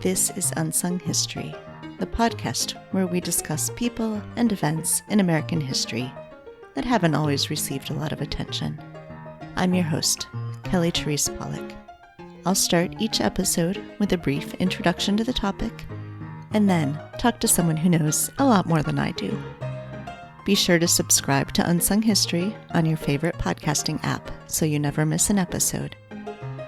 This is Unsung History, the podcast where we discuss people and events in American history that haven't always received a lot of attention. I'm your host, Kelly Therese Pollock. I'll start each episode with a brief introduction to the topic, and then talk to someone who knows a lot more than I do. Be sure to subscribe to Unsung History on your favorite podcasting app so you never miss an episode.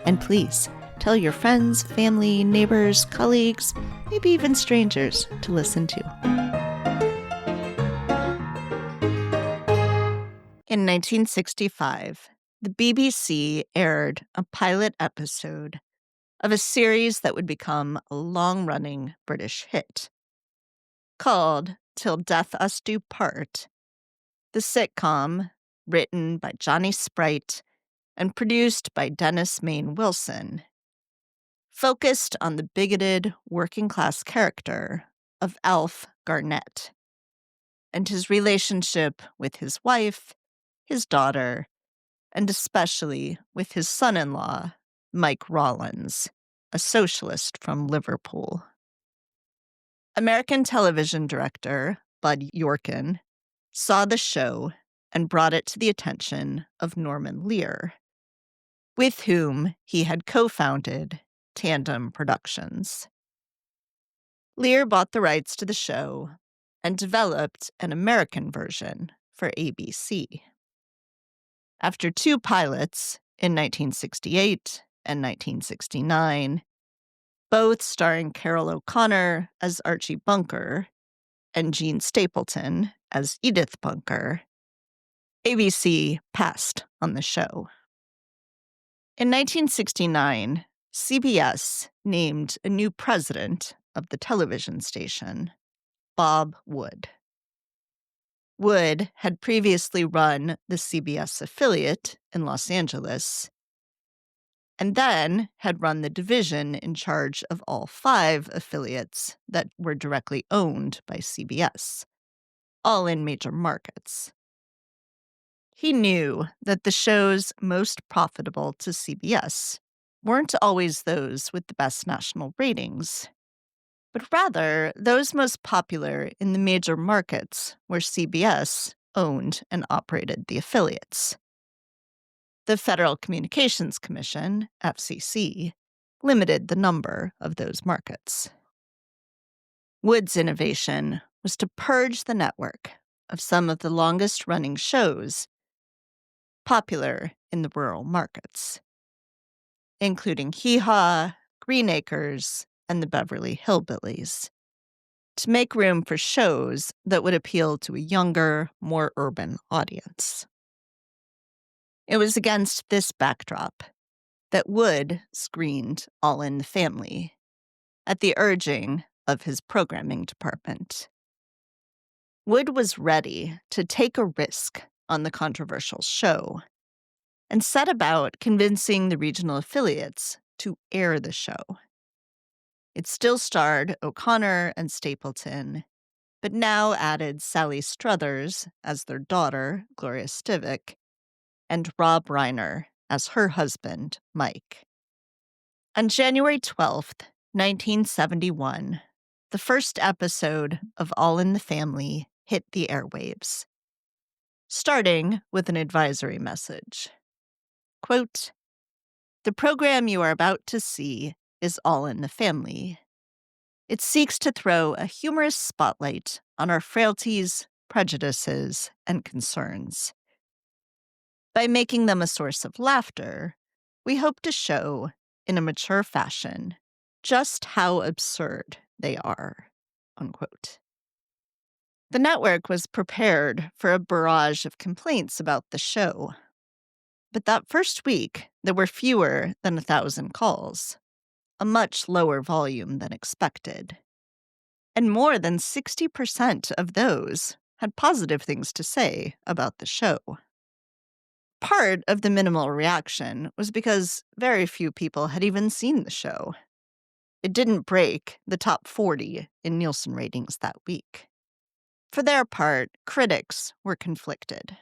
And please, tell your friends, family, neighbors, colleagues, maybe even strangers to listen to. In 1965, the BBC aired a pilot episode of a series that would become a long-running British hit. Called Till Death Us Do Part, the sitcom, written by Johnny Sprite and produced by Dennis Main Wilson, focused on the bigoted working-class character of Alf Garnett and his relationship with his wife, his daughter, and especially with his son-in-law, Mike Rollins, a socialist from Liverpool. American television director Bud Yorkin saw the show and brought it to the attention of Norman Lear, with whom he had co-founded Tandem Productions. Lear bought the rights to the show and developed an American version for ABC. After two pilots in 1968 and 1969, both starring Carol O'Connor as Archie Bunker and Jean Stapleton as Edith Bunker, ABC passed on the show. In 1969, CBS named a new president of the television station, Bob Wood. Wood had previously run the CBS affiliate in Los Angeles, and then had run the division in charge of all 5 affiliates that were directly owned by CBS, all in major markets. He knew that the shows most profitable to CBS weren't always those with the best national ratings, but rather those most popular in the major markets where CBS owned and operated the affiliates. The Federal Communications Commission, FCC, limited the number of those markets. Wood's innovation was to purge the network of some of the longest-running shows popular in the rural markets, including Hee Haw, Green Acres, and the Beverly Hillbillies, to make room for shows that would appeal to a younger, more urban audience. It was against this backdrop that Wood screened All in the Family at the urging of his programming department. Wood was ready to take a risk on the controversial show and set about convincing the regional affiliates to air the show. It still starred O'Connor and Stapleton, but now added Sally Struthers as their daughter, Gloria Stivic, and Rob Reiner as her husband, Mike. On January 12th, 1971, the first episode of All in the Family hit the airwaves, starting with an advisory message. Quote, "The program you are about to see is All in the Family. It seeks to throw a humorous spotlight on our frailties, prejudices, and concerns. By making them a source of laughter, we hope to show, in a mature fashion, just how absurd they are." Unquote. The network was prepared for a barrage of complaints about the show. But that first week, there were fewer than 1,000 calls, a much lower volume than expected. And more than 60% of those had positive things to say about the show. Part of the minimal reaction was because very few people had even seen the show. It didn't break the top 40 in Nielsen ratings that week. For their part, critics were conflicted.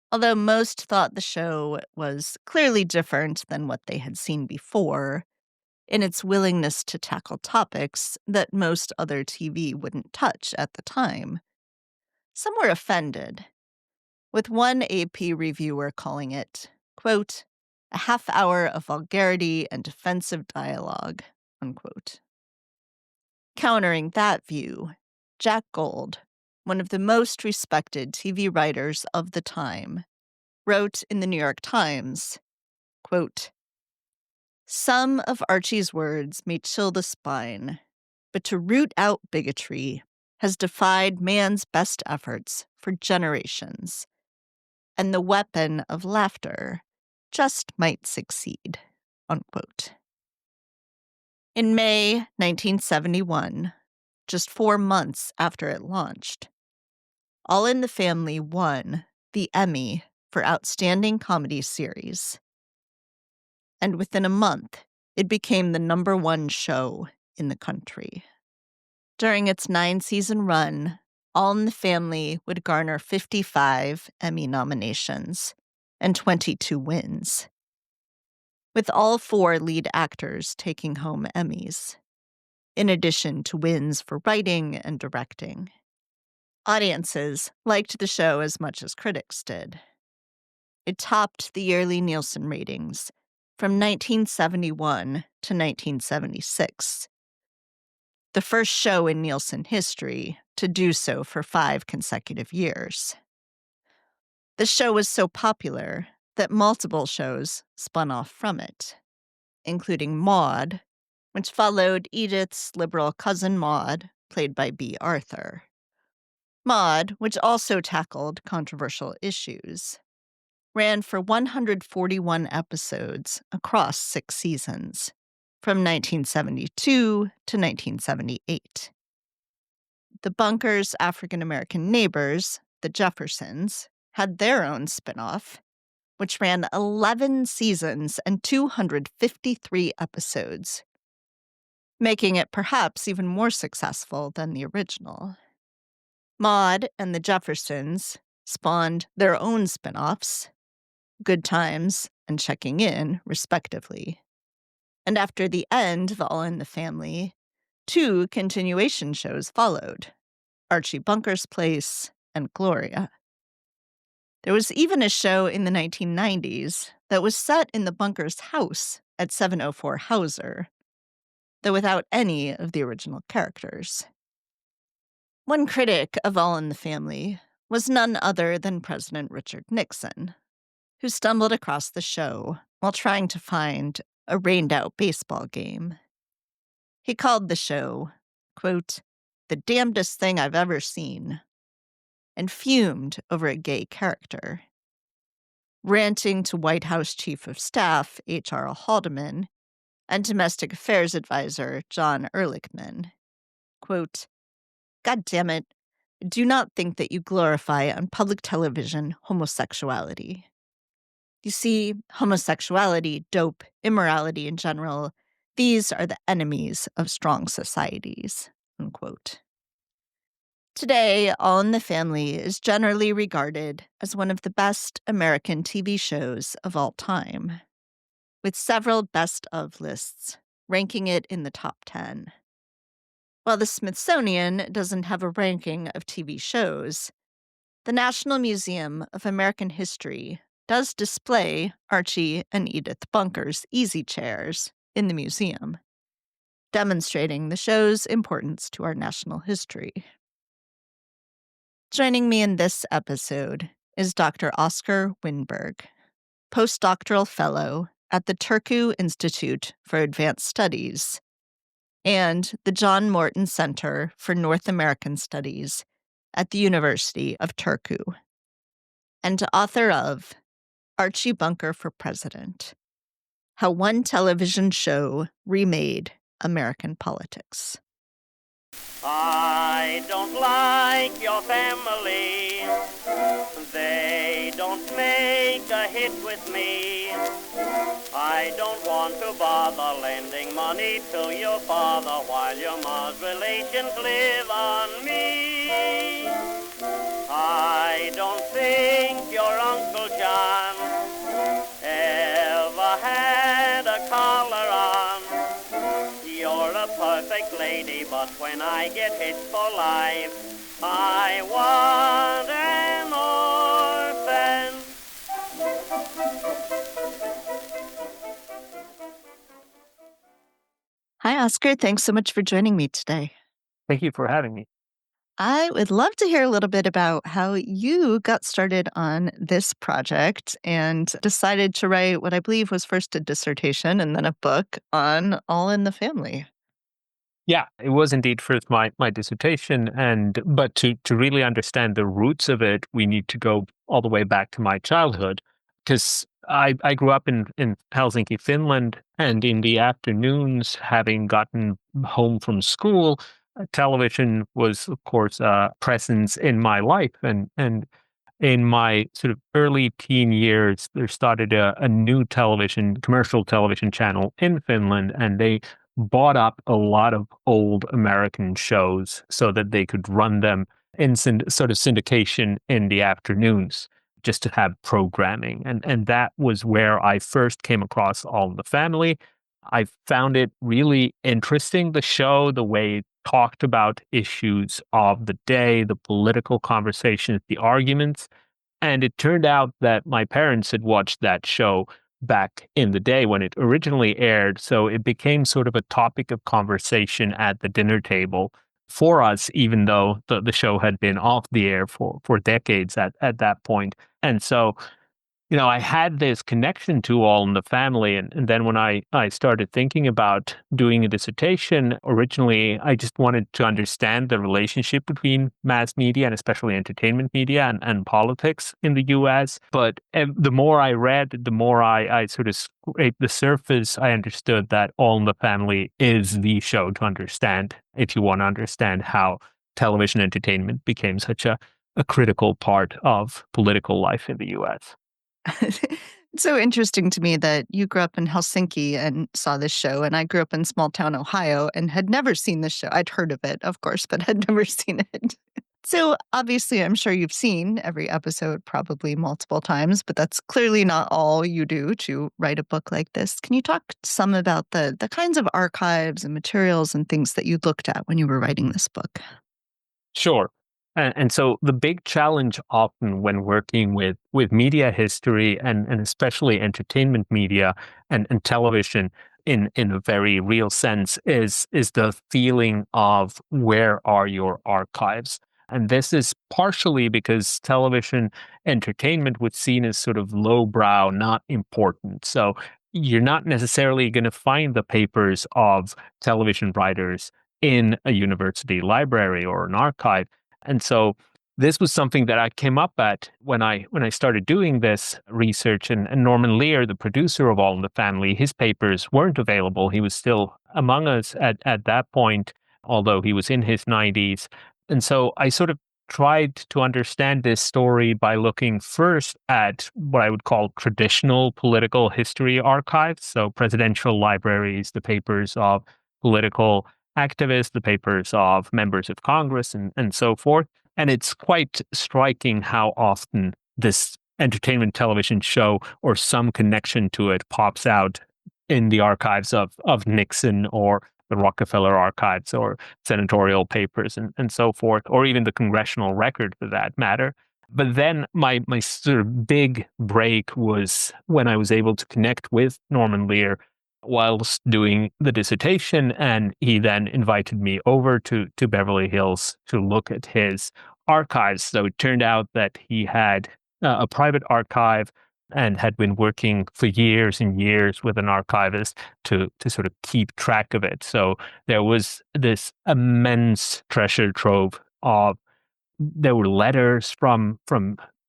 Although most thought the show was clearly different than what they had seen before, in its willingness to tackle topics that most other TV wouldn't touch at the time. Some were offended, with one AP reviewer calling it, quote, a half hour of vulgarity and offensive dialogue, unquote. Countering that view, Jack Gold, one of the most respected TV writers of the time, wrote in the New York Times, quote, some of Archie's words may chill the spine, but to root out bigotry has defied man's best efforts for generations, and the weapon of laughter just might succeed, unquote. In May 1971, just 4 months after it launched, All in the Family won the Emmy for Outstanding Comedy Series. And within a month, it became the #1 show in the country. During its 9-season run, All in the Family would garner 55 Emmy nominations and 22 wins, with all 4 lead actors taking home Emmys, in addition to wins for writing and directing. Audiences liked the show as much as critics did. It topped the yearly Nielsen ratings from 1971 to 1976, the first show in Nielsen history to do so for 5 consecutive years. The show was so popular that multiple shows spun off from it, including Maude, which followed Edith's liberal cousin Maude, played by Bea Arthur. Maude, which also tackled controversial issues, ran for 141 episodes across 6 seasons, from 1972 to 1978. The Bunker's African-American neighbors, the Jeffersons, had their own spin-off, which ran 11 seasons and 253 episodes, making it perhaps even more successful than the original. Maude and the Jeffersons spawned their own spin-offs, Good Times and Checking In, respectively. And after the end of All in the Family, 2 continuation shows followed, Archie Bunker's Place and Gloria. There was even a show in the 1990s that was set in the Bunker's house at 704 Hauser, though without any of the original characters. One critic of All in the Family was none other than President Richard Nixon, who stumbled across the show while trying to find a rained-out baseball game. He called the show, quote, the damnedest thing I've ever seen, and fumed over a gay character, ranting to White House Chief of Staff H.R. Haldeman and Domestic Affairs Advisor John Ehrlichman, quote, God damn it, do not think that you glorify on public television homosexuality. You see, homosexuality, dope, immorality in general, these are the enemies of strong societies, unquote. Today, All in the Family is generally regarded as one of the best American TV shows of all time, with several best-of lists ranking it in the top 10. While the Smithsonian doesn't have a ranking of TV shows, the National Museum of American History does display Archie and Edith Bunker's easy chairs in the museum, demonstrating the show's importance to our national history. Joining me in this episode is Dr. Oscar Winberg, postdoctoral fellow at the Turku Institute for Advanced Studies and the John Morton Center for North American Studies at the University of Turku, and author of Archie Bunker for President: How One Television Show Remade American Politics. I don't like your family. They don't make a hit with me. I don't want to bother lending money to your father while your mom's relations live on me. I don't think your Uncle John ever had a collar on. perfect lady, but when I get hit for life, I want an orphan. Hi, Oscar. Thanks so much for joining me today. Thank you for having me. I would love to hear a little bit about how you got started on this project and decided to write what I believe was first a dissertation and then a book on All in the Family. Yeah, it was indeed first my dissertation, and but to really understand the roots of it, we need to go all the way back to my childhood, because I grew up in Helsinki, Finland, and in the afternoons, having gotten home from school, television was of course a presence in my life, and in my sort of early teen years, there started a new commercial television channel in Finland, and they bought up a lot of old American shows so that they could run them in sort of syndication in the afternoons just to have programming. And that was where I first came across All in the Family. I found it really interesting, the show, the way it talked about issues of the day, the political conversations, the arguments. And it turned out that my parents had watched that show back in the day when it originally aired. So it became sort of a topic of conversation at the dinner table for us, even though the show had been off the air for decades at that point. And so I had this connection to All in the Family. And then when I started thinking about doing a dissertation, originally I just wanted to understand the relationship between mass media and especially entertainment media and politics in the US. But the more I read, the more I sort of scraped the surface, I understood that All in the Family is the show to understand if you want to understand how television entertainment became such a critical part of political life in the US. It's so interesting to me that you grew up in Helsinki and saw this show, and I grew up in small town Ohio and had never seen this show. I'd heard of it, of course, but had never seen it. So obviously, I'm sure you've seen every episode probably multiple times, but that's clearly not all you do to write a book like this. Can you talk some about the kinds of archives and materials and things that you looked at when you were writing this book? Sure. And so the big challenge often when working with media history and especially entertainment media and television in a very real sense is the feeling of where are your archives? And this is partially because television entertainment was seen as sort of lowbrow, not important. So you're not necessarily going to find the papers of television writers in a university library or an archive. And so this was something that I came up at when I started doing this research. And Norman Lear, the producer of All in the Family, his papers weren't available. He was still among us at that point, although he was in his 90s. And so I sort of tried to understand this story by looking first at what I would call traditional political history archives. So presidential libraries, the papers of political activists, the papers of members of Congress, and so forth. And it's quite striking how often this entertainment television show or some connection to it pops out in the archives of Nixon or the Rockefeller archives or senatorial papers and so forth, or even the congressional record for that matter. But then my sort of big break was when I was able to connect with Norman Lear whilst doing the dissertation, and he then invited me over to Beverly Hills to look at his archives. So it turned out that he had a private archive and had been working for years and years with an archivist to sort of keep track of it. So there was this immense treasure trove of there were letters from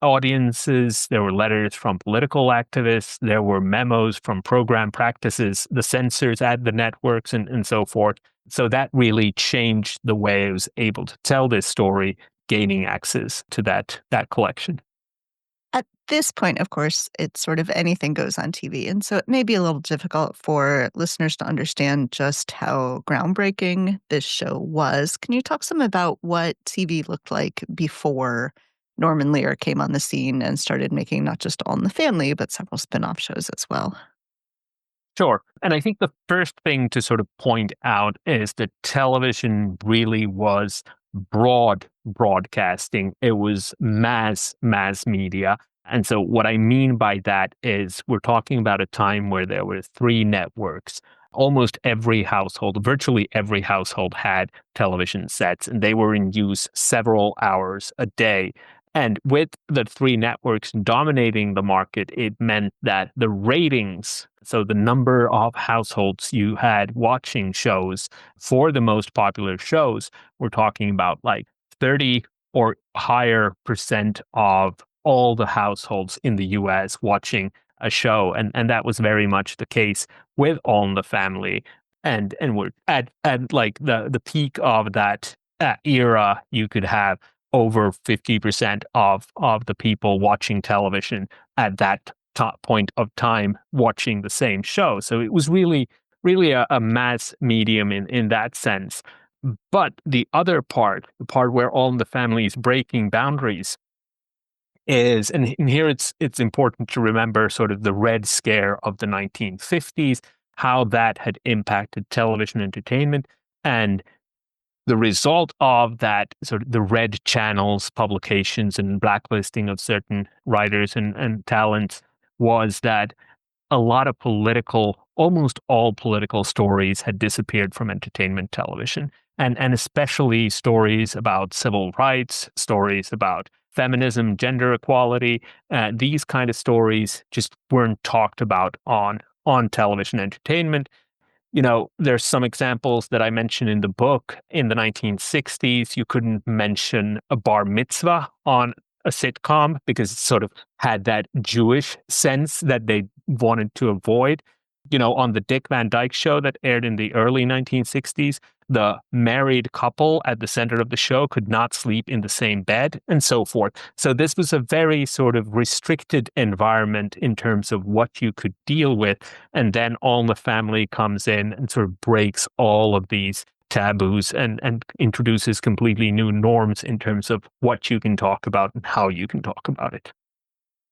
audiences, there were letters from political activists, there were memos from program practices, the censors at the networks, and so forth. So that really changed the way I was able to tell this story, gaining access to that collection. At this point, of course, it's sort of anything goes on TV. And so it may be a little difficult for listeners to understand just how groundbreaking this show was. Can you talk some about what TV looked like before Norman Lear came on the scene and started making not just All in the Family, but several spin-off shows as well? Sure. And I think the first thing to sort of point out is that television really was broadcasting. It was mass media. And so what I mean by that is we're talking about a time where there were three networks. Almost every household, virtually every household had television sets, and they were in use several hours a day. And with the three networks dominating the market, it meant that the ratings, so the number of households you had watching shows for the most popular shows, we're talking about like 30 or higher percent of all the households in the US watching a show. And that was very much the case with All in the Family. And we're at like the peak of that era, you could have over 50% of the people watching television at that top point of time watching the same show. So it was really a mass medium in that sense. But the other part, the part where All in the Family is breaking boundaries, is, and here it's important to remember sort of the Red Scare of the 1950s, how that had impacted television entertainment. And the result of that, sort of the red channels, publications, and blacklisting of certain writers and talents, was that a lot of almost all political stories had disappeared from entertainment television. And especially stories about civil rights, stories about feminism, gender equality, these kind of stories just weren't talked about on television entertainment. There's some examples that I mention in the book. In the 1960s, you couldn't mention a bar mitzvah on a sitcom because it sort of had that Jewish sense that they wanted to avoid. On the Dick Van Dyke Show that aired in the early 1960s, the married couple at the center of the show could not sleep in the same bed and so forth. So this was a very sort of restricted environment in terms of what you could deal with. And then All in the Family comes in and sort of breaks all of these taboos and introduces completely new norms in terms of what you can talk about and how you can talk about it.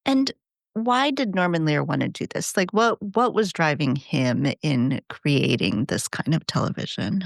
And why did Norman Lear want to do this? Like, what was driving him in creating this kind of television?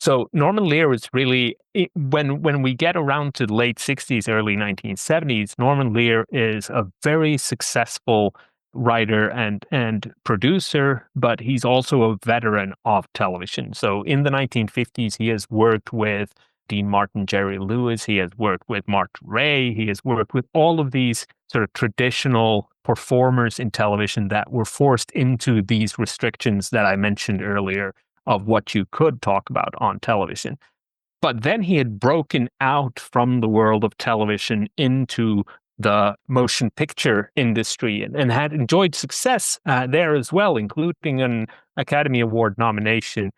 So Norman Lear was really when we get around to the late 60s, early 1970s, Norman Lear is a very successful writer and producer, but he's also a veteran of television. So in the 1950s, he has worked with Dean Martin, Jerry Lewis, he has worked with Mark Ray, he has worked with all of these sort of traditional performers in television that were forced into these restrictions that I mentioned earlier of what you could talk about on television. But then he had broken out from the world of television into the motion picture industry and had enjoyed success there as well, including an Academy Award nomination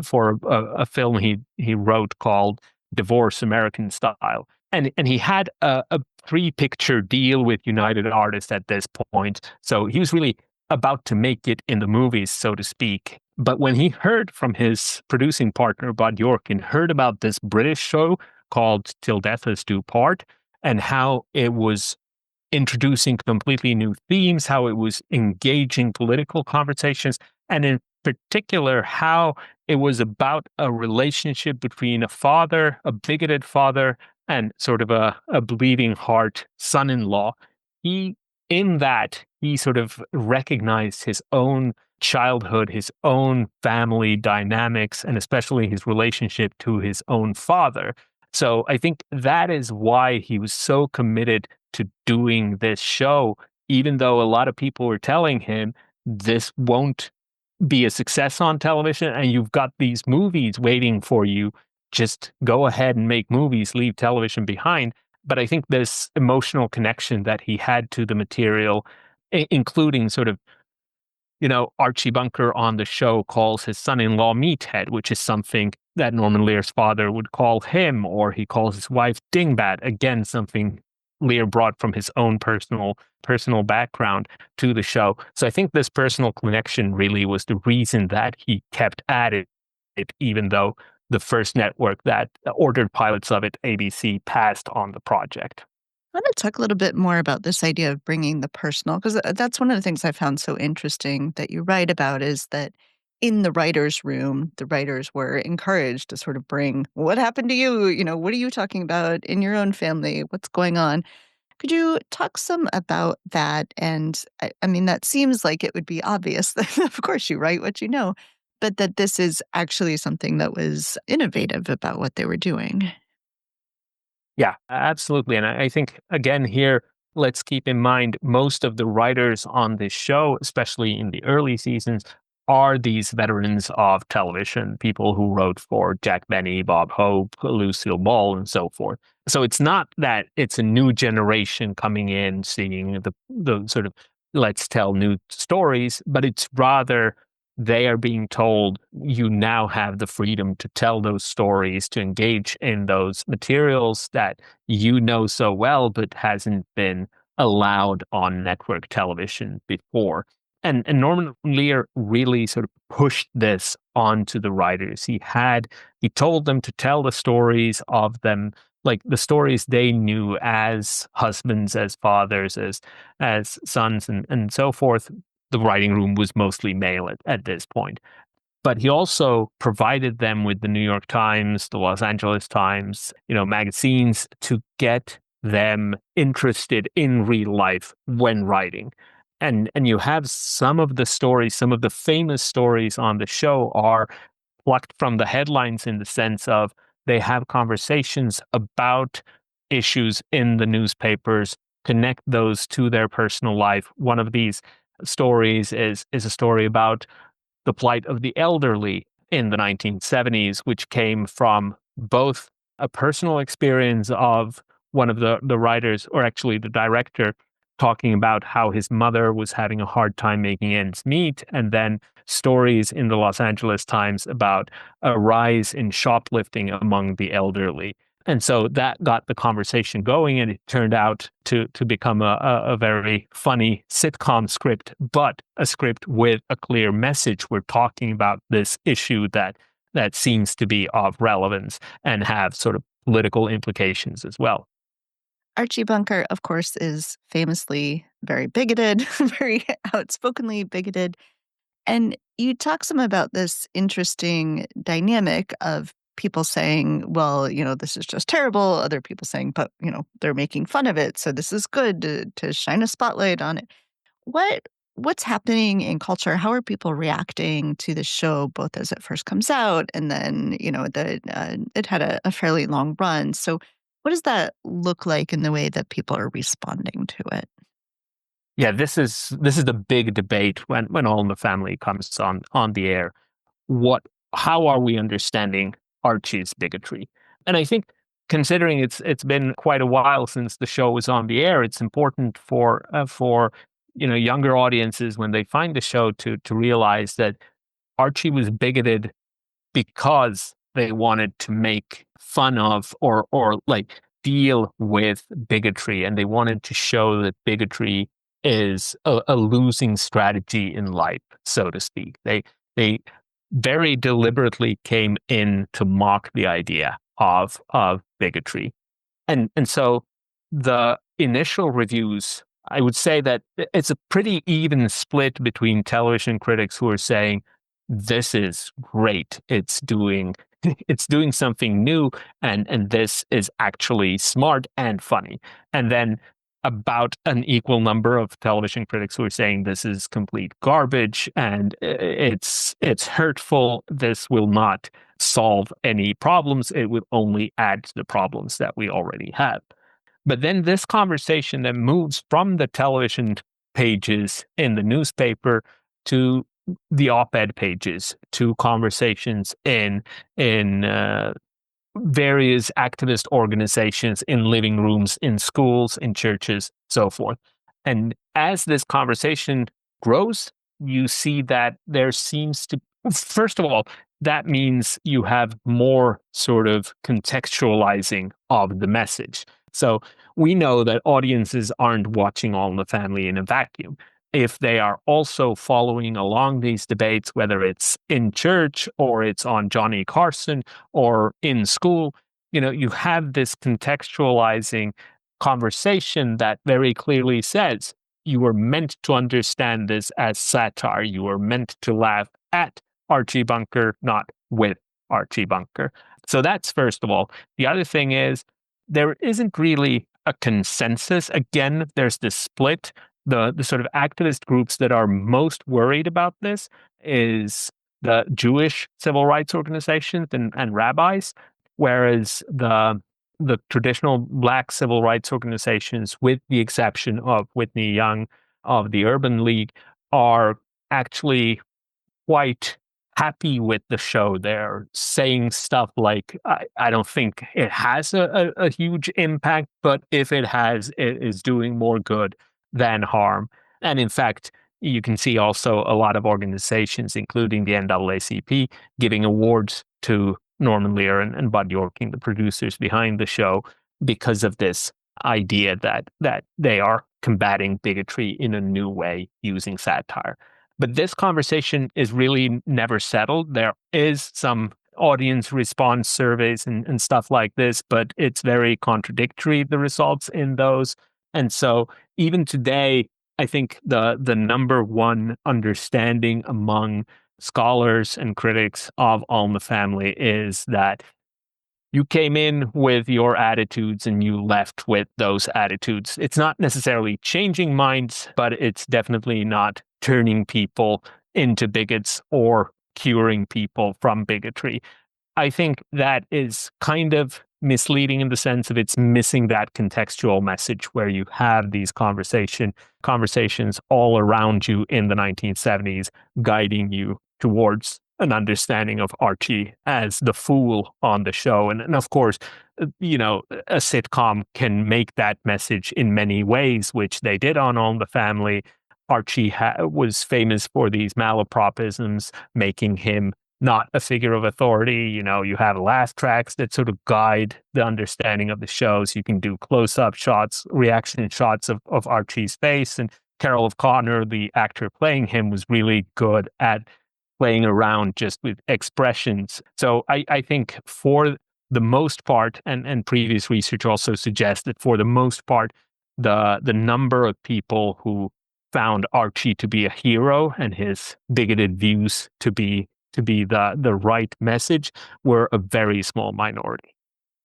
for a film he wrote called Divorce American Style. And he had a three-picture deal with United Artists at this point. So he was really about to make it in the movies, so to speak. But when he heard from his producing partner, Bud York, and heard about this British show called Till Death Us Do Part, and how it was introducing completely new themes, how it was engaging political conversations, and in particular, how it was about a relationship between a father, a bigoted father, and sort of a bleeding heart son in law. He, in that, he sort of recognized his own childhood, his own family dynamics, and especially his relationship to his own father. So I think that is why he was so committed to doing this show, even though a lot of people were telling him this won't be a success on television and you've got these movies waiting for you. Just go ahead and make movies, leave television behind. But I think this emotional connection that he had to the material, including sort of Archie Bunker on the show calls his son-in-law Meathead, which is something that Norman Lear's father would call him, or he calls his wife Dingbat. Again, something Lear brought from his own personal background to the show. So I think this personal connection really was the reason that he kept at it, even though the first network that ordered pilots of it, ABC, passed on the project. I want to talk a little bit more about this idea of bringing the personal, because that's one of the things I found so interesting that you write about is that in the writer's room, the writers were encouraged to sort of bring what happened to you? What are you talking about in your own family? What's going on? Could you talk some about that? And I mean, that seems like it would be obvious that, of course, you write what you know, but that this is actually something that was innovative about what they were doing. Yeah, absolutely. And I think, again, here, let's keep in mind most of the writers on this show, especially in the early seasons, are these veterans of television, people who wrote for Jack Benny, Bob Hope, Lucille Ball, and so forth. So it's not that it's a new generation coming in, seeing the sort of let's tell new stories, but it's rather they are being told you now have the freedom to tell those stories, to engage in those materials that you know so well, but hasn't been allowed on network television before. And Norman Lear really sort of pushed this onto the writers. He told them to tell the stories of them, like the stories they knew as husbands, as fathers, as sons, and so forth. The writing room was mostly male at this point. But he also provided them with the New York Times, the Los Angeles Times, magazines to get them interested in real life when writing. And you have some of the stories, some of the famous stories on the show are plucked from the headlines in the sense of they have conversations about issues in the newspapers, connect those to their personal life. One of these stories is a story about the plight of the elderly in the 1970s, which came from both a personal experience of one of the writers, or actually the director, talking about how his mother was having a hard time making ends meet, and then stories in the Los Angeles Times about a rise in shoplifting among the elderly. And so that got the conversation going, and it turned out to become a very funny sitcom script, but a script with a clear message. We're talking about this issue that seems to be of relevance and have sort of political implications as well. Archie Bunker, of course, is famously very bigoted, very outspokenly bigoted. And you talk some about this interesting dynamic of people saying, well, this is just terrible. Other people saying, but, they're making fun of it. So this is good to shine a spotlight on it. What what's happening in culture? How are people reacting to the show, both as it first comes out and then, it had a fairly long run. So what does that look like in the way that people are responding to it? Yeah, this is the big debate when All in the Family comes on the air. What how are we understanding Archie's bigotry? And I think considering it's been quite a while since the show was on the air, it's important for younger audiences when they find the show to realize that Archie was bigoted because they wanted to make fun of or like deal with bigotry, and they wanted to show that bigotry is a losing strategy in life, so to speak. They very deliberately came in to mock the idea of bigotry. And so the initial reviews, I would say that it's a pretty even split between television critics who are saying this is great. It's doing it's doing something new, and this is actually smart and funny. And then about an equal number of television critics who are saying this is complete garbage and it's hurtful. This will not solve any problems. It will only add to the problems that we already have. But then this conversation then moves from the television pages in the newspaper to the op-ed pages, to conversations in various activist organizations, in living rooms, in schools, in churches, so forth. And as this conversation grows, you see that there seems to, first of all, that means you have more sort of contextualizing of the message. So we know that audiences aren't watching All in the Family in a vacuum. If they are also following along these debates, whether it's in church or it's on Johnny Carson or in school, you have this contextualizing conversation that very clearly says you were meant to understand this as satire. You were meant to laugh at Archie Bunker, not with Archie Bunker. So that's first of all. The other thing is there isn't really a consensus. Again, there's this split. The sort of activist groups that are most worried about this is the Jewish civil rights organizations and rabbis, whereas the traditional Black civil rights organizations, with the exception of Whitney Young of the Urban League, are actually quite happy with the show. They're saying stuff like, I don't think it has a huge impact, but if it has, it is doing more good than harm. And in fact, you can see also a lot of organizations, including the NAACP, giving awards to Norman Lear and Bud Yorking, the producers behind the show, because of this idea that they are combating bigotry in a new way using satire. But this conversation is really never settled. There is some audience response surveys and stuff like this, but it's very contradictory, the results in those. And so even today, I think the number one understanding among scholars and critics of All in the Family is that you came in with your attitudes and you left with those attitudes. It's not necessarily changing minds, but it's definitely not turning people into bigots or curing people from bigotry. I think that is kind of misleading in the sense of it's missing that contextual message where you have these conversations all around you in the 1970s, guiding you towards an understanding of Archie as the fool on the show. And of course, a sitcom can make that message in many ways, which they did on All in the Family. Archie was famous for these malapropisms, making him not a figure of authority. You have laugh tracks that sort of guide the understanding of the shows. You can do close-up shots, reaction shots of Archie's face. And Carol O'Connor, the actor playing him, was really good at playing around just with expressions. So I think for the most part, and previous research also suggests that for the most part, the number of people who found Archie to be a hero and his bigoted views to be the right message were a very small minority.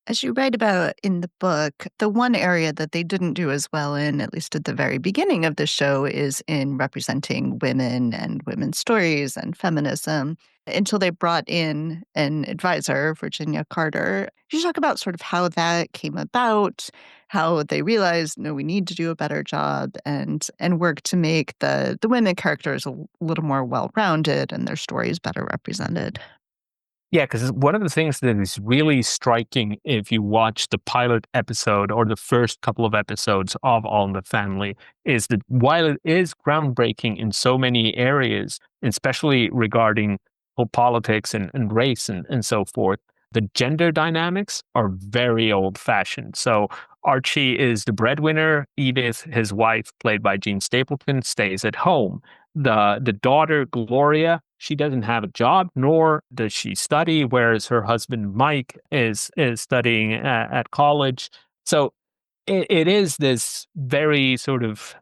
As you write about in the book, the one area that they didn't do as well in, at least at the very beginning of the show, is in representing women and women's stories and feminism until they brought in an advisor, Virginia Carter. Could you talk about sort of how that came about, how they realized, no, we need to do a better job and work to make the women characters a little more well-rounded and their stories better represented? Yeah, because one of the things that is really striking if you watch the pilot episode or the first couple of episodes of All in the Family is that while it is groundbreaking in so many areas, especially regarding politics and race and so forth, the gender dynamics are very old fashioned. So Archie is the breadwinner. Edith, his wife, played by Jean Stapleton, stays at home. The daughter, Gloria, she doesn't have a job, nor does she study, whereas her husband, Mike, is studying at college. So it is this very sort of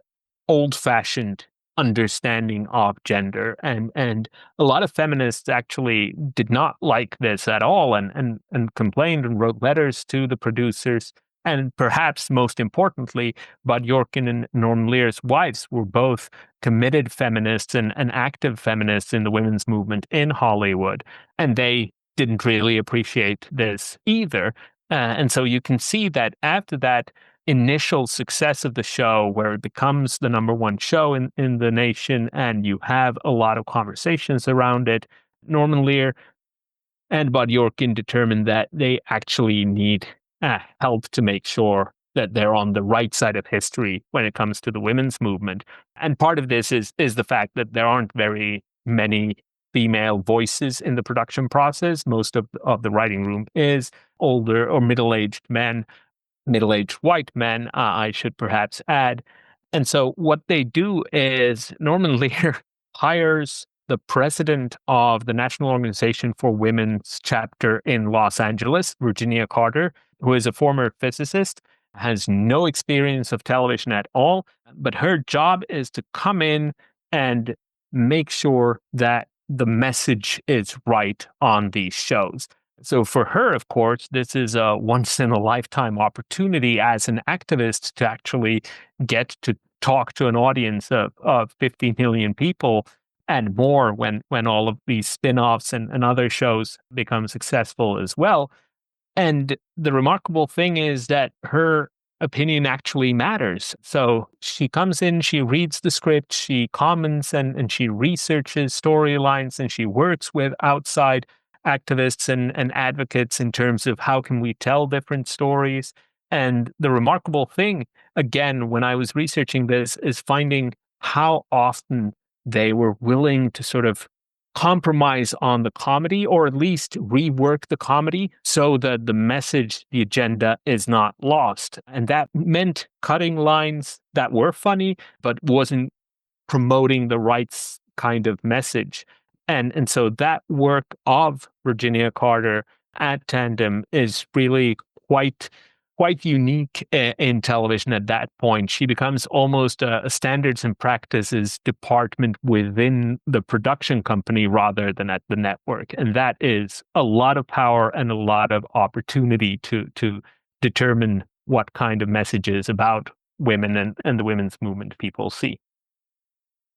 old-fashioned understanding of gender, and a lot of feminists actually did not like this at all, and complained and wrote letters to the producers. And perhaps most importantly, Bud Yorkin and Norman Lear's wives were both committed feminists and active feminists in the women's movement in Hollywood, and they didn't really appreciate this either. And so you can see that after that initial success of the show, where it becomes the number one show in the nation, and you have a lot of conversations around it, Norman Lear and Bud Yorkin determined that they actually need help to make sure that they're on the right side of history when it comes to the women's movement. And part of this is the fact that there aren't very many female voices in the production process. Most of the writing room is older or middle-aged men, middle-aged white men, I should perhaps add. And so what they do is Norman Lear hires the president of the National Organization for Women's chapter in Los Angeles, Virginia Carter, who is a former physicist, has no experience of television at all, but her job is to come in and make sure that the message is right on these shows. So for her, of course, this is a once in a lifetime opportunity as an activist to actually get to talk to an audience of 50 million people and more when all of these spin-offs and other shows become successful as well. And the remarkable thing is that her opinion actually matters. So she comes in, she reads the script, she comments and she researches storylines and she works with outside activists and advocates in terms of how can we tell different stories. And the remarkable thing, again, when I was researching this, is finding how often they were willing to sort of compromise on the comedy or at least rework the comedy so that the message, the agenda is not lost. And that meant cutting lines that were funny, but wasn't promoting the right kind of message. And so that work of Virginia Carter at Tandem is really quite quite unique in television at that point. She becomes almost a standards and practices department within the production company rather than at the network. And that is a lot of power and a lot of opportunity to determine what kind of messages about women and the women's movement people see.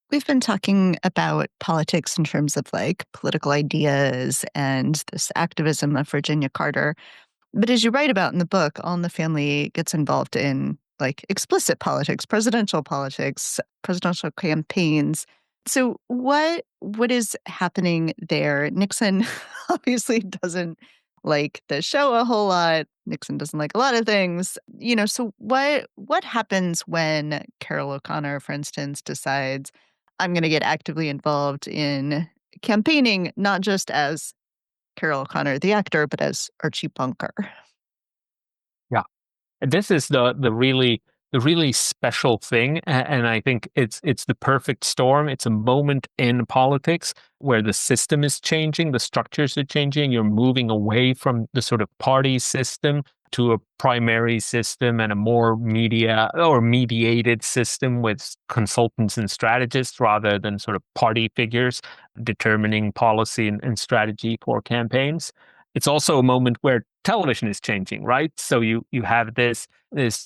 We've been talking about politics in terms of like political ideas and this activism of Virginia Carter. But as you write about in the book, All in the Family gets involved in like explicit politics, presidential campaigns. So what is happening there? Nixon obviously doesn't like the show a whole lot. Nixon doesn't like a lot of things. So what happens when Carol O'Connor, for instance, decides I'm going to get actively involved in campaigning, not just as Carol O'Connor, the actor, but as Archie Bunker? Yeah. And this is the really special thing, and I think it's the perfect storm. It's a moment in politics where the system is changing, the structures are changing. You're moving away from the sort of party system to a primary system and a more media or mediated system with consultants and strategists rather than sort of party figures determining policy and strategy for campaigns. It's also a moment where television is changing, right? So you have this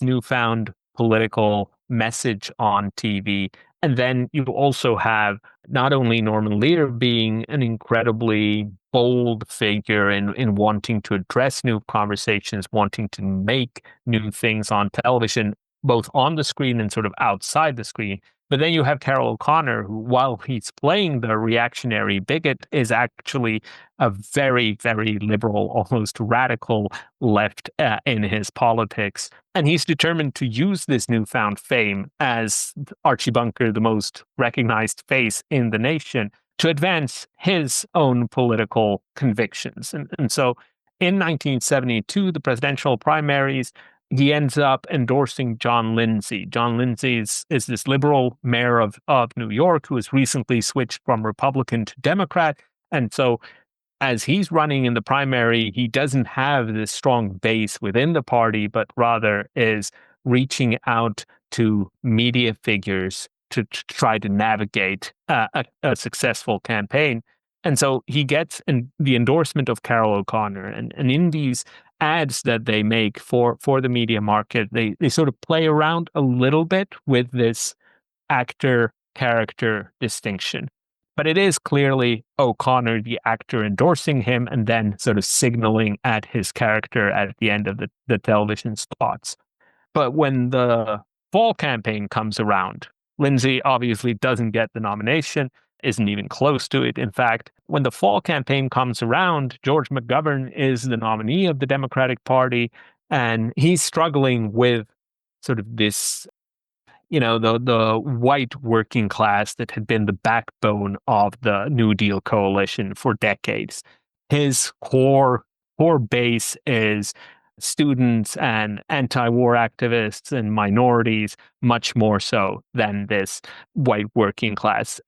newfound political message on TV. And then you also have not only Norman Lear being an incredibly bold figure in wanting to address new conversations, wanting to make new things on television, both on the screen and sort of outside the screen. But then you have Carol O'Connor, who, while he's playing the reactionary bigot, is actually a very, very liberal, almost radical left in his politics. And he's determined to use this newfound fame as Archie Bunker, the most recognized face in the nation, to advance his own political convictions. And so in 1972, the presidential primaries, he ends up endorsing John Lindsay. John Lindsay is this liberal mayor of New York who has recently switched from Republican to Democrat. And so as he's running in the primary, he doesn't have this strong base within the party, but rather is reaching out to media figures to try to navigate a successful campaign. And so he gets the endorsement of Carol O'Connor. And in these ads that they make for the media market, they sort of play around a little bit with this actor character distinction. But it is clearly O'Connor, the actor, endorsing him and then sort of signaling at his character at the end of the television spots. But when the fall campaign comes around, Lindsay obviously doesn't get the nomination, isn't even close to it. In fact, when the fall campaign comes around, George McGovern is the nominee of the Democratic Party, and he's struggling with sort of this, the white working class that had been the backbone of the New Deal coalition for decades. His core base is students and anti-war activists and minorities, much more so than this white working class,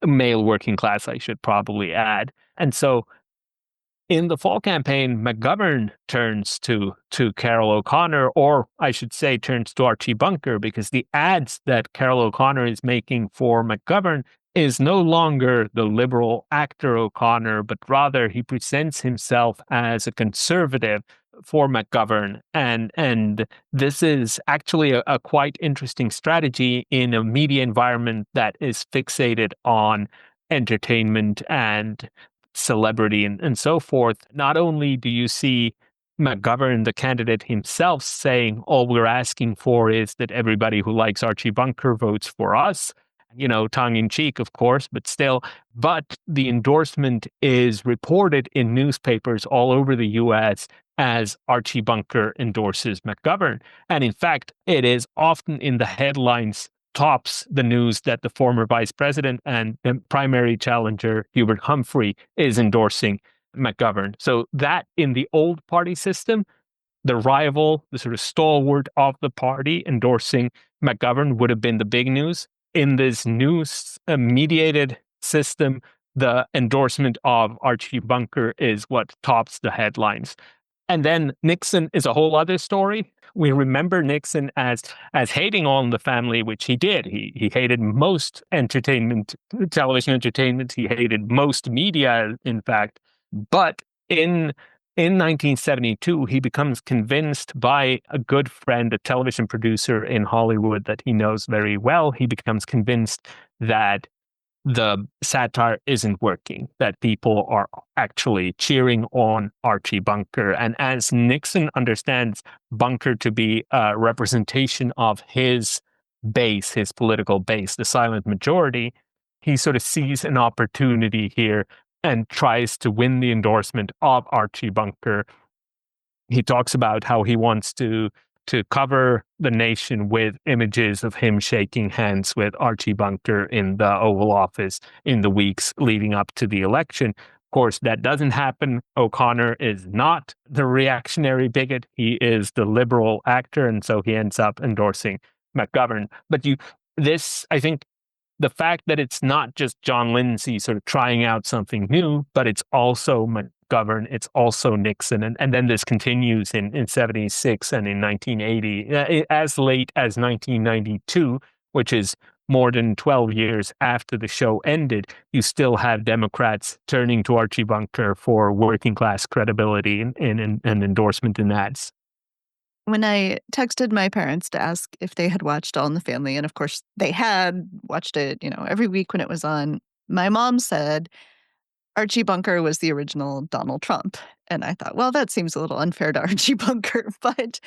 male working class, I should probably add. And so in the fall campaign, McGovern turns to Carol O'Connor, or I should say, turns to Archie Bunker, because the ads that Carol O'Connor is making for McGovern is no longer the liberal actor O'Connor, but rather he presents himself as a conservative for McGovern. And this is actually a quite interesting strategy in a media environment that is fixated on entertainment and celebrity and so forth. Not only do you see McGovern, the candidate himself, saying all we're asking for is that everybody who likes Archie Bunker votes for us, tongue in cheek, of course, but still. But the endorsement is reported in newspapers all over the US as Archie Bunker endorses McGovern. And in fact, it is often in the headlines, tops the news that the former vice president and the primary challenger, Hubert Humphrey, is endorsing McGovern. So that in the old party system, the rival, the sort of stalwart of the party endorsing McGovern would have been the big news. In this news mediated system, the endorsement of Archie Bunker is what tops the headlines. And then Nixon is a whole other story. We remember Nixon as hating on the family, which he did. He hated most entertainment, television entertainment. He hated most media, in fact. But in 1972, he becomes convinced by a good friend, a television producer in Hollywood that he knows very well. He becomes convinced that the satire isn't working, that people are actually cheering on Archie Bunker. And as Nixon understands Bunker to be a representation of his base, his political base, the silent majority, he sort of sees an opportunity here and tries to win the endorsement of Archie Bunker. He talks about how he wants to cover the nation with images of him shaking hands with Archie Bunker in the Oval Office in the weeks leading up to the election. Of course, that doesn't happen. O'Connor is not the reactionary bigot. He is the liberal actor, and so he ends up endorsing McGovern. But I think the fact that it's not just John Lindsay sort of trying out something new, but it's also McGovern, it's also Nixon. And then this continues in 76 and in 1980, as late as 1992, which is more than 12 years after the show ended. You still have Democrats turning to Archie Bunker for working class credibility and endorsement in ads. When I texted my parents to ask if they had watched All in the Family, and of course they had watched it, every week when it was on, my mom said Archie Bunker was the original Donald Trump. And I thought, well, that seems a little unfair to Archie Bunker. But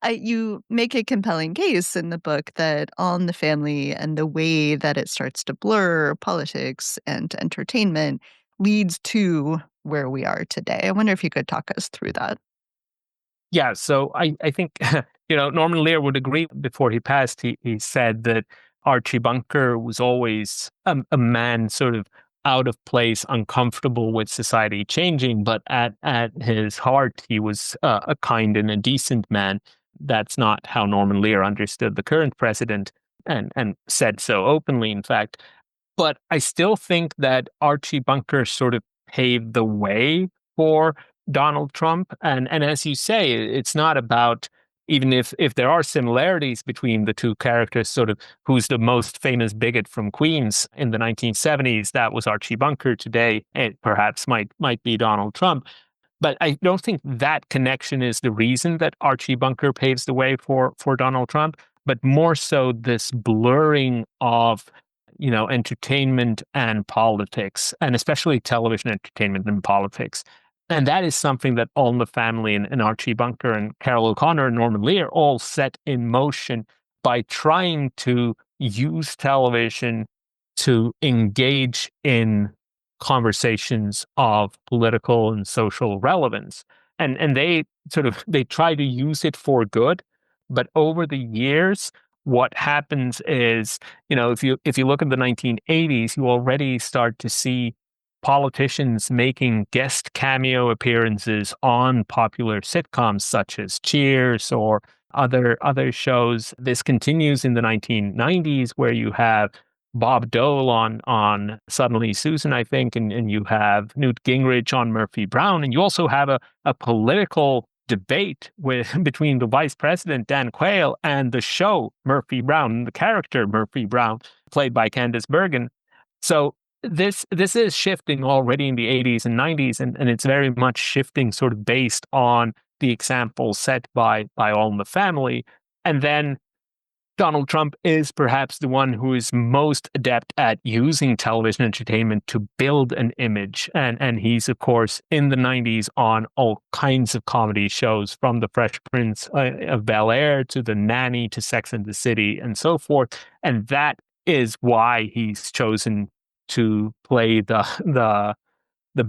you make a compelling case in the book that All in the Family and the way that it starts to blur politics and entertainment leads to where we are today. I wonder if you could talk us through that. Yeah, so I think Norman Lear would agree. Before he passed, he said that Archie Bunker was always a man sort of out of place, uncomfortable with society changing, but at his heart, he was a kind and a decent man. That's not how Norman Lear understood the current president, and said so openly, in fact. But I still think that Archie Bunker sort of paved the way for Donald Trump. And as you say, it's not about, even if there are similarities between the two characters, sort of who's the most famous bigot from Queens in the 1970s, that was Archie Bunker. Today, it perhaps might be Donald Trump. But I don't think that connection is the reason that Archie Bunker paves the way for Donald Trump, but more so this blurring of entertainment and politics, and especially television entertainment and politics. And that is something that All in the Family and Archie Bunker and Carol O'Connor and Norman Lear all set in motion by trying to use television to engage in conversations of political and social relevance. And they try to use it for good. But over the years, what happens is, if you look at the 1980s, you already start to see politicians making guest cameo appearances on popular sitcoms such as Cheers or other shows. This continues in the 1990s, where you have Bob Dole on Suddenly Susan, I think, and you have Newt Gingrich on Murphy Brown, and you also have a political debate with between the vice president Dan Quayle and the show Murphy Brown, the character Murphy Brown, played by Candice Bergen. So this is shifting already in the 80s and 90s, and it's very much shifting sort of based on the example set by All in the Family. And then Donald Trump is perhaps the one who is most adept at using television entertainment to build an image. And he's, of course, in the 90s on all kinds of comedy shows, from The Fresh Prince of Bel-Air to The Nanny to Sex and the City and so forth. And that is why he's chosen to play the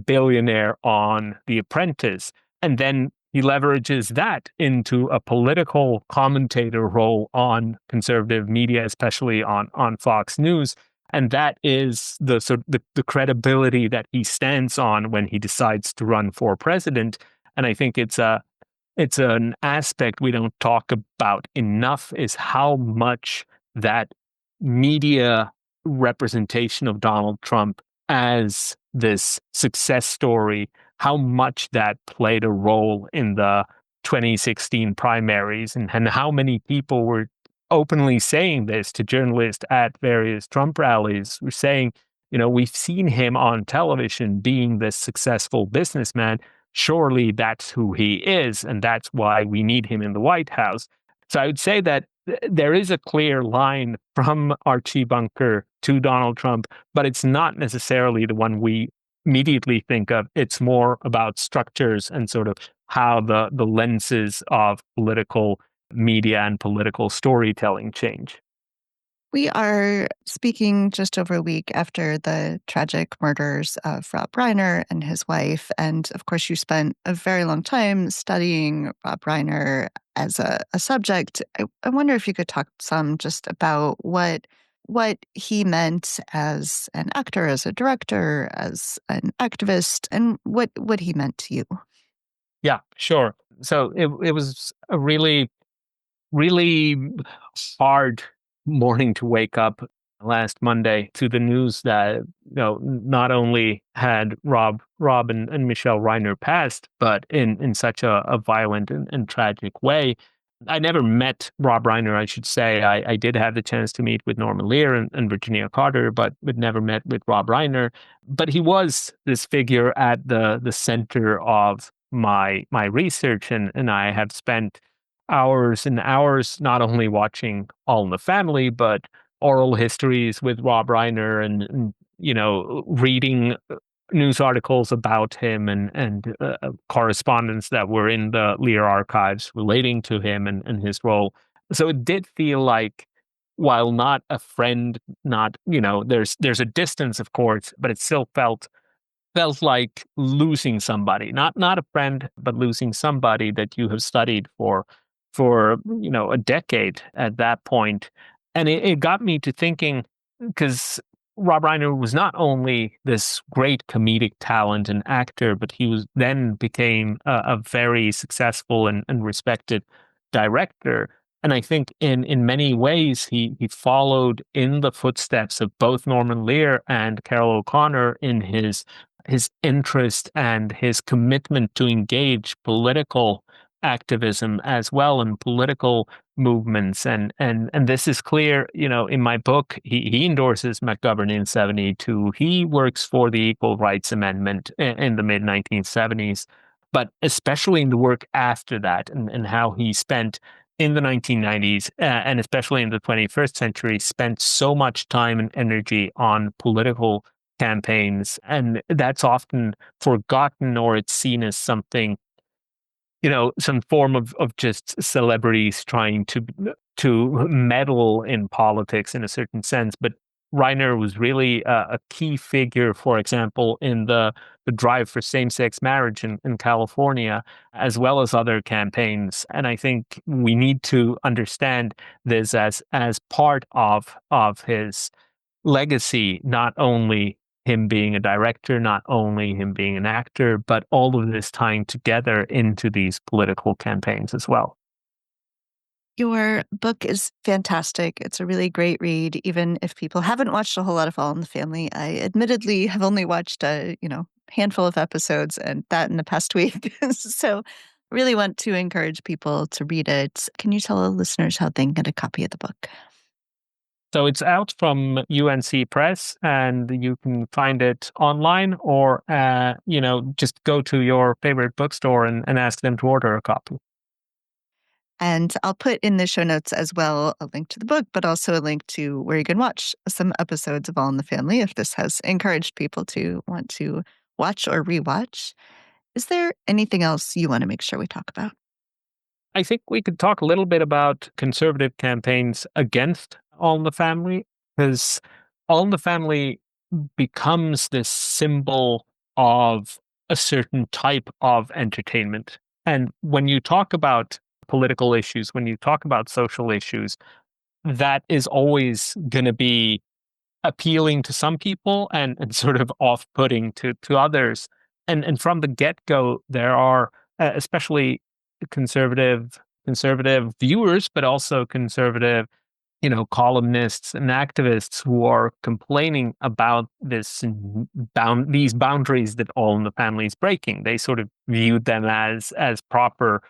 billionaire on The Apprentice. And then he leverages that into a political commentator role on conservative media, especially on Fox News. And that is the sort of the credibility that he stands on when he decides to run for president. And I think it's an aspect we don't talk about enough, is how much that media representation of Donald Trump as this success story, how much that played a role in the 2016 primaries, and how many people were openly saying this to journalists at various Trump rallies, were saying, we've seen him on television being this successful businessman. Surely that's who he is, and that's why we need him in the White House. So I would say that there is a clear line from Archie Bunker to Donald Trump, but it's not necessarily the one we immediately think of. It's more about structures and sort of how the lenses of political media and political storytelling change. We are speaking just over a week after the tragic murders of Rob Reiner and his wife. And of course, you spent a very long time studying Rob Reiner as a subject. I wonder if you could talk some just about what he meant as an actor, as a director, as an activist, and what he meant to you. Yeah, sure. So it was a really hard morning to wake up last Monday to the news that not only had Rob and Michelle Reiner passed, but in such a violent and tragic way. I never met Rob Reiner, I should say. I did have the chance to meet with Norman Lear and Virginia Carter, but never met with Rob Reiner. But he was this figure at the center of my research, and I have spent hours and hours not only watching All in the Family, but oral histories with Rob Reiner, and reading news articles about him, and correspondence that were in the Lear archives relating to him and his role. So it did feel like, while not a friend, not there's a distance, of course, but it still felt like losing somebody, not a friend, but losing somebody that you have studied for a decade at that point. And it got me to thinking, because Rob Reiner was not only this great comedic talent and actor, but he then became a very successful and respected director. And I think in many ways he followed in the footsteps of both Norman Lear and Carol O'Connor in his interest and his commitment to engage political activism as well, and political movements. And this is clear, in my book. He endorses McGovern in 72. He works for the Equal Rights Amendment in the mid 1970s, but especially in the work after that, and how he spent in the 1990s, and especially in the 21st century, spent so much time and energy on political campaigns. And that's often forgotten, or it's seen as something, some form of just celebrities trying to meddle in politics in a certain sense. But Reiner was really a key figure, for example, in the drive for same-sex marriage in California, as well as other campaigns. And I think we need to understand this as part of his legacy, not only him being a director, not only him being an actor, but all of this tying together into these political campaigns as well. Your book is fantastic. It's a really great read, even if people haven't watched a whole lot of All in the Family. I admittedly have only watched a, handful of episodes and that in the past week. So really want to encourage people to read it. Can you tell the listeners how they can get a copy of the book? So it's out from UNC Press, and you can find it online, or just go to your favorite bookstore and ask them to order a copy. And I'll put in the show notes as well a link to the book, but also a link to where you can watch some episodes of All in the Family if this has encouraged people to want to watch or rewatch. Is there anything else you want to make sure we talk about? I think we could talk a little bit about conservative campaigns against All in the Family, because All in the Family becomes this symbol of a certain type of entertainment. And when you talk about political issues, when you talk about social issues, that is always going to be appealing to some people and sort of off-putting to others. And from the get-go, there are especially conservative viewers, but also conservative columnists and activists who are complaining about these boundaries that All in the Family is breaking. They sort of viewed them as proper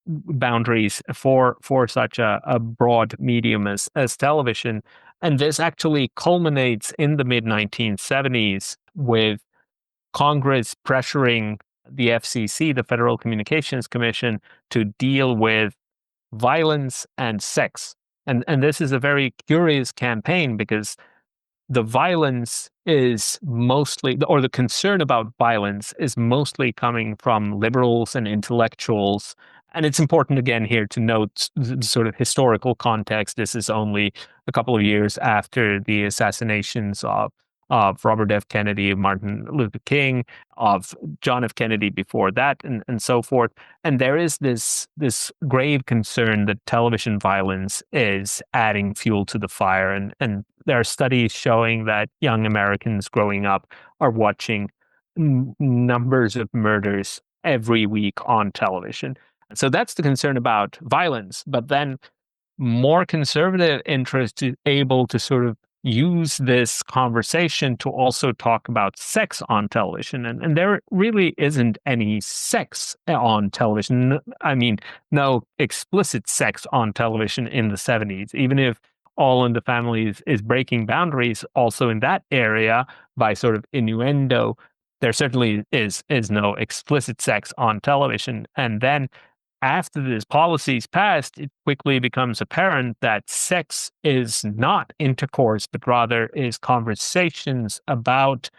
boundaries for such a broad medium as television. And this actually culminates in the mid 1970s with Congress pressuring the FCC, the Federal Communications Commission, to deal with violence and sex. And this is a very curious campaign because the violence is mostly, or the concern about violence is mostly coming from liberals and intellectuals. And it's important again here to note the sort of historical context. This is only a couple of years after the assassinations of Robert F. Kennedy, of Martin Luther King, of John F. Kennedy before that, and so forth. And there is this grave concern that television violence is adding fuel to the fire. And there are studies showing that young Americans growing up are watching numbers of murders every week on television. So that's the concern about violence. But then more conservative interests is able to sort of use this conversation to also talk about sex on television. And there really isn't any sex on television. I mean, no explicit sex on television in the 70s, even if All in the Family is breaking boundaries also in that area by sort of innuendo. There certainly is no explicit sex on television. And then after this policy is passed, it quickly becomes apparent that sex is not intercourse, but rather is conversations about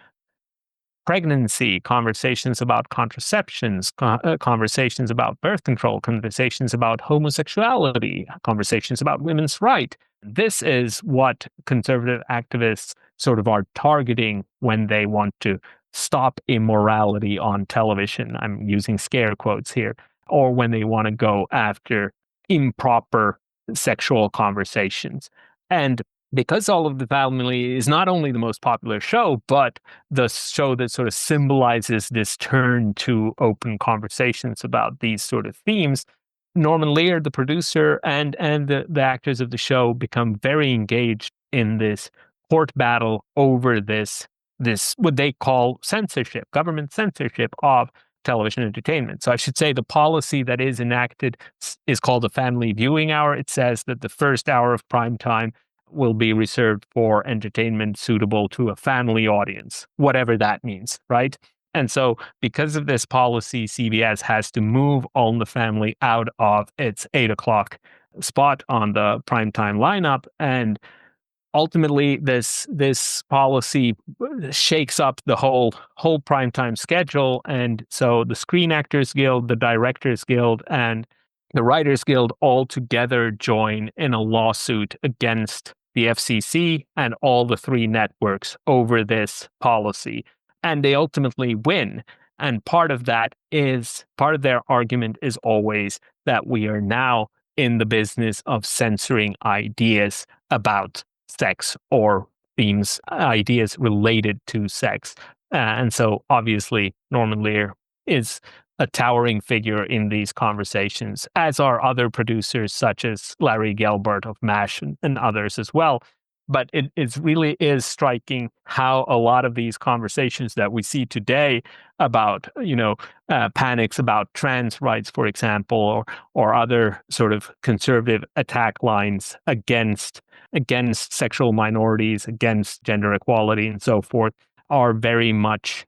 pregnancy, conversations about contraceptions, conversations about birth control, conversations about homosexuality, conversations about women's rights. This is what conservative activists sort of are targeting when they want to stop immorality on television. I'm using scare quotes here. Or when they want to go after improper sexual conversations. And because All of the Family is not only the most popular show, but the show that sort of symbolizes this turn to open conversations about these sort of themes, Norman Lear, the producer, and the actors of the show become very engaged in this court battle over this what they call censorship, government censorship of television entertainment. So I should say the policy that is enacted is called the family viewing hour. It says that the first hour of prime time will be reserved for entertainment suitable to a family audience, whatever that means, right? And so, because of this policy, CBS has to move All in the Family out of its 8 o'clock spot on the primetime lineup. And ultimately, this policy shakes up the whole primetime schedule. And so, the Screen Actors Guild, the Directors Guild, and the Writers Guild all together join in a lawsuit against the FCC and all the three networks over this policy. And they ultimately win. And part of their argument is always that we are now in the business of censoring ideas about sex or themes, ideas related to sex. And so obviously Norman Lear is a towering figure in these conversations, as are other producers such as Larry Gelbart of MASH and others as well. But it really is striking how a lot of these conversations that we see today about, panics about trans rights, for example, or other sort of conservative attack lines against sexual minorities, against gender equality, and so forth, are very much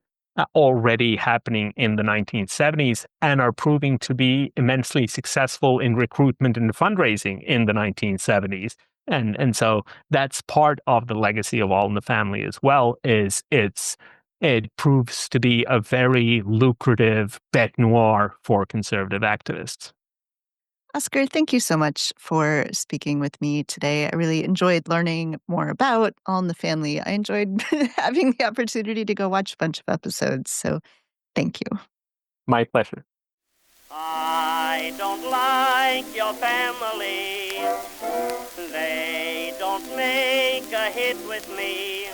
already happening in the 1970s and are proving to be immensely successful in recruitment and fundraising in the 1970s. And so that's part of the legacy of All in the Family as well, is it proves to be a very lucrative bête noire for conservative activists. Oscar, thank you so much for speaking with me today. I really enjoyed learning more about All in the Family. I enjoyed having the opportunity to go watch a bunch of episodes. So thank you. My pleasure. I don't like your family. They don't make a hit with me.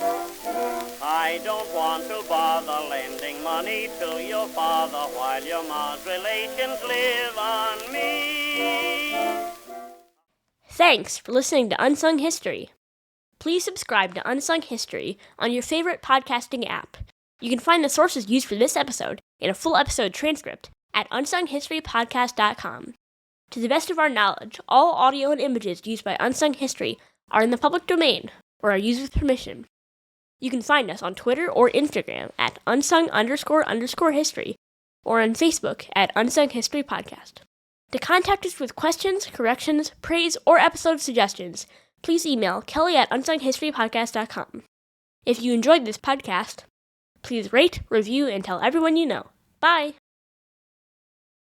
I don't want to bother lending money to your father while your mom's relations live on me. Thanks for listening to Unsung History. Please subscribe to Unsung History on your favorite podcasting app. You can find the sources used for this episode and a full episode transcript at unsunghistorypodcast.com. To the best of our knowledge, all audio and images used by Unsung History are in the public domain or are used with permission. You can find us on Twitter or Instagram at unsung__history or on Facebook at Unsung History Podcast. To contact us with questions, corrections, praise, or episode suggestions, please email kelly@unsunghistorypodcast.com. If you enjoyed this podcast, please rate, review, and tell everyone you know. Bye!